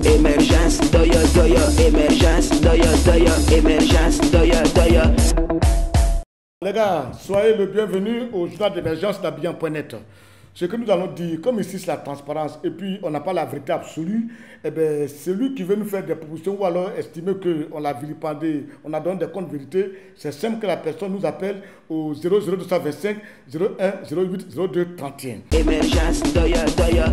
Émergence, doya, doya, émergence, doya, doya, émergence, doya, doya. Les gars, soyez le bienvenu au journal d'émergence d'Abidjan.net. Ce que nous allons dire, comme ici c'est la transparence et puis on n'a pas la vérité absolue, eh bien, celui qui veut nous faire des propositions ou alors estimer qu'on l'a vilipendé, on a donné des comptes vérités, c'est simple que la personne nous appelle au 00225 01 08 02 31. Émergence, doya, doya.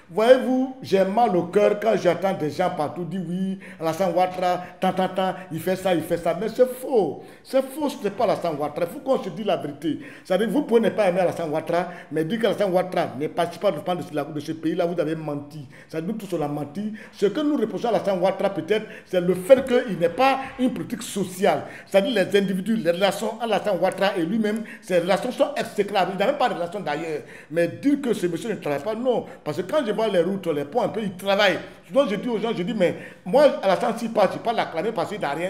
Voyez-vous, j'ai mal au cœur quand j'entends des gens partout dire oui, Alassane Ouattara, il fait ça. Mais c'est faux. C'est faux, ce n'est pas Alassane Ouattara. Il faut qu'on se dise la vérité. C'est-à-dire, vous pouvez ne pas aimer Alassane Ouattara, mais dire qu'Alassane Ouattara ne participe pas de ce pays-là, vous avez menti. C'est-à-dire, nous tous on a menti. Ce que nous reprochons à Alassane Ouattara, peut-être, c'est le fait qu'il n'ait pas une politique sociale. C'est-à-dire, les individus, les relations à Alassane Ouattara et lui-même, ces relations sont exécrables. Il n'a même pas de relations d'ailleurs. Mais dire que ce monsieur ne travaille pas, non. Parce que quand je vois les routes, les ponts, un peu, ils travaillent. Souvent, je dis aux gens, mais moi, Alassane, s'il passe, je ne peux pas l'acclamer parce qu'il n'a rien.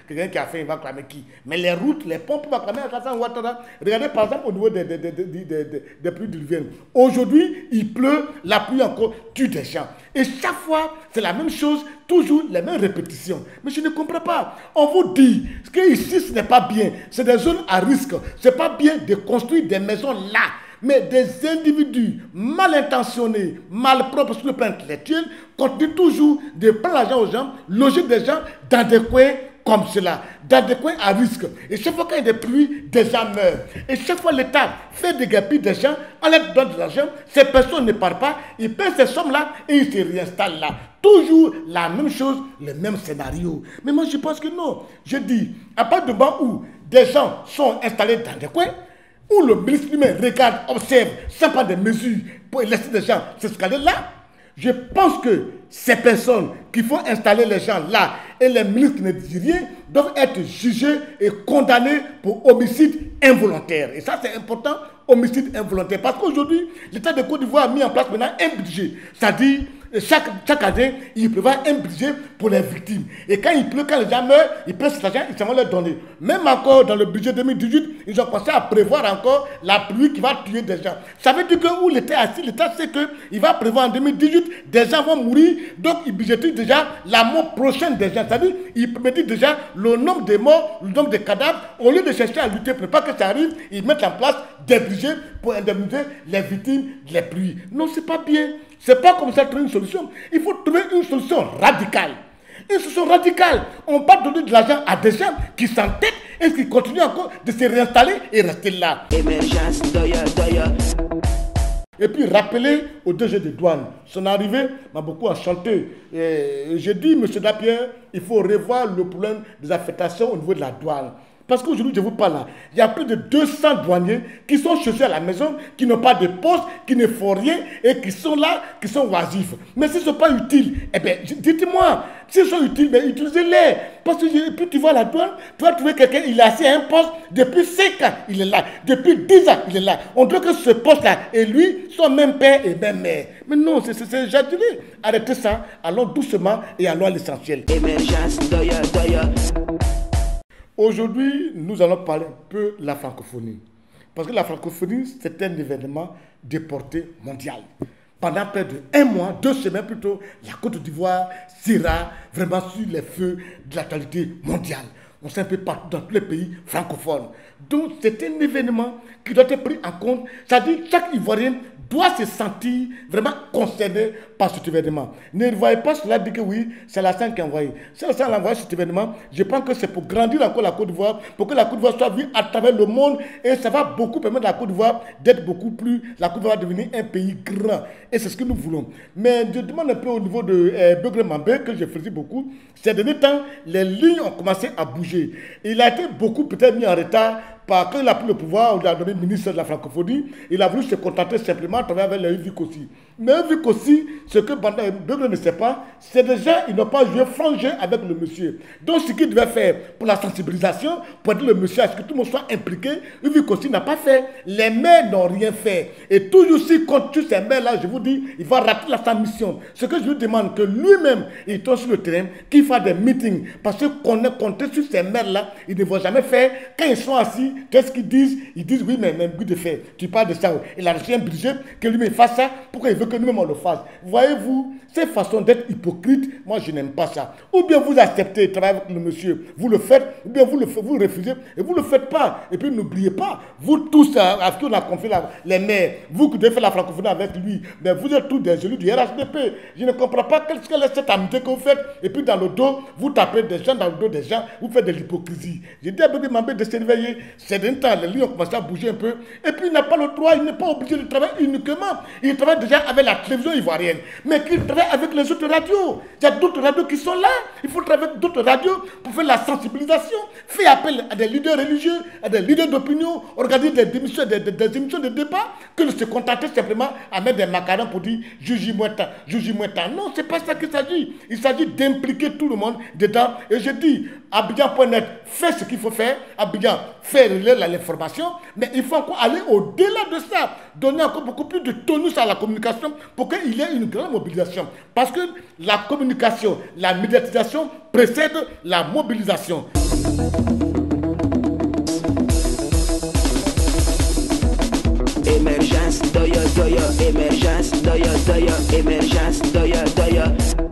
Quelqu'un qui a fait, il va acclamer qui? Mais les routes, les ponts, pour acclamer Alassane Ouattara. Regardez, par exemple, au niveau des pluies diluviennes. Aujourd'hui, il pleut, la pluie encore tue des gens. Et chaque fois, c'est la même chose, toujours les mêmes répétitions. Mais je ne comprends pas. On vous dit que ici, ce n'est pas bien. C'est des zones à risque. Ce n'est pas bien de construire des maisons là. Mais des individus mal intentionnés, malpropres sur le plan intellectuel, continuent toujours de prendre l'argent aux gens, loger des gens dans des coins comme cela, dans des coins à risque. Et chaque fois qu'il y a des pluies, des gens meurent. Et chaque fois l'État fait déguerpir des gens, on leur donne de l'argent, ces personnes ne partent pas, ils paient ces sommes-là et ils se réinstallent là. Toujours la même chose, le même scénario. Mais moi je pense que non. Je dis, à partir du moment où des gens sont installés dans des coins, où le ministre lui-même regarde, observe, sans prendre des mesures pour laisser les gens s'escaler là, je pense que ces personnes qui font installer les gens là et les ministres qui ne disent rien doivent être jugés et condamnés pour homicide involontaire. Et ça c'est important, homicide involontaire. Parce qu'aujourd'hui, l'État de Côte d'Ivoire a mis en place maintenant un budget. C'est-à-dire, chaque année, il prévoit un budget pour les victimes. Et quand il pleut, quand les gens meurent, ils prennent cet argent, ils s'en vont leur donner. Même encore dans le budget 2018, ils ont commencé à prévoir encore la pluie qui va tuer des gens. Ça veut dire que où l'État est assis, l'État sait qu'il va prévoir en 2018, des gens vont mourir, donc il budgétise déjà la mort prochaine des gens. C'est-à-dire, il prédit déjà le nombre de morts, le nombre de cadavres. Au lieu de chercher à lutter pour ne pas que ça arrive, ils mettent en place des budgets pour indemniser les victimes des pluies. Non, c'est pas bien. C'est pas comme ça trouver une solution. Il faut trouver une solution radicale. Une solution radicale. On ne peut pas donner de l'argent à des gens qui s'entêtent et qui continuent encore de se réinstaller et rester là. Émergence, doya, doya. Et puis rappeler au DG de douane, son arrivée m'a beaucoup enchanté. J'ai dit, M. Dapierre, il faut revoir le problème des affectations au niveau de la douane. Parce qu'aujourd'hui, je vous parle là, il y a plus de 200 douaniers qui sont chez eux à la maison, qui n'ont pas de poste, qui ne font rien et qui sont là, qui sont oisifs. Mais s'ils ne sont pas utiles, eh bien, dites-moi, s'ils sont utiles, ben, utilisez-les. Parce que puis tu vois la douane, tu vas trouver quelqu'un, il est assis à un poste, depuis 5 ans, il est là. Depuis 10 ans, il est là. On doit que ce poste-là et lui sont même père et même mère. Mais non, c'est jadulé. Arrêtez ça, allons doucement et allons à l'essentiel. Émergence, doya, doya. Aujourd'hui, nous allons parler un peu de la francophonie. Parce que la francophonie, c'est un événement de portée mondiale. Pendant près de 1 mois, 2 semaines plutôt, la Côte d'Ivoire sera vraiment sur les feux de l'actualité mondiale. On sait un peu partout dans tous les pays francophones. Donc, c'est un événement qui doit être pris en compte. C'est-à-dire que chaque Ivoirien doit se sentir vraiment concerné par cet événement. Ne voyez pas cela dire que oui, c'est Alassane qui a envoyé. Si Alassane a envoyé cet événement, je pense que c'est pour grandir encore la Côte d'Ivoire, pour que la Côte d'Ivoire soit vue à travers le monde et ça va beaucoup permettre à la Côte d'Ivoire d'être beaucoup plus, la Côte d'Ivoire va devenir un pays grand et c'est ce que nous voulons. Mais je demande un peu au niveau de Begré Mambé, que je faisais beaucoup, ces derniers temps, les lignes ont commencé à bouger. Il a été beaucoup peut-être mis en retard quand il a pris le pouvoir, on a donné ministre de la francophonie, il a voulu se contenter simplement à travers les Yvick aussi. Mais Yvick aussi, ce que Begré ne sait pas, c'est déjà, ils n'ont pas joué franc jeu avec le monsieur. Donc ce qu'il devait faire pour la sensibilisation, pour dire le monsieur à ce que tout le monde soit impliqué, Yvick aussi n'a pas fait. Les maires n'ont rien fait. Et toujours si compte sur ces maires-là, je vous dis, il va rater sa mission. Ce que je lui demande, que lui-même, il tombe sur le terrain, qu'il fasse des meetings. Parce qu'on est compté sur ces maires-là, ils ne vont jamais faire, quand ils sont assis, parti, qu'est-ce qu'ils disent? Ils disent oui, mais but de faire. Tu parles de ça. Il a reçu un budget que lui-même fasse ça. Pourquoi il veut que nous-mêmes on le fasse? Voyez-vous, cette façon d'être hypocrite, moi je n'aime pas ça. Ou bien vous acceptez de travailler avec le monsieur, vous le faites, ou bien vous le refusez et vous ne le faites pas. Et puis n'oubliez pas, vous tous, à qui on a confié les maires, vous qui devez faire la francophonie avec lui, mais vous êtes tous des élus du RHDP. Je ne comprends pas quelle est cette amitié que vous faites. Et puis dans le dos, vous tapez des gens dans le dos des gens, vous faites de l'hypocrisie. J'ai dit à Bébé Mambé de s'éveiller. C'est d'un temps, les lignes ont commencé à bouger un peu. Et puis il n'a pas le droit, il n'est pas obligé de travailler uniquement. Il travaille déjà avec la télévision ivoirienne, mais qu'il travaille avec les autres radios. Il y a d'autres radios qui sont là. Il faut travailler avec d'autres radios pour faire la sensibilisation. Faire appel à des leaders religieux, à des leaders d'opinion, organiser des émissions de débat, que de se contenter simplement à mettre des macarons pour dire jugez-moi tant, jugez-moi tant. Non, c'est pas ça qu'il s'agit. Il s'agit d'impliquer tout le monde dedans. Et je dis, Abidjan.net fait ce qu'il faut faire. Abidjan fait l'information, mais il faut encore aller au-delà de ça, donner encore beaucoup plus de tonus à la communication pour qu'il y ait une grande mobilisation. Parce que la communication, la médiatisation précède la mobilisation. Émergence, doya, doya, émergence, doya, doya, émergence, doya, doya.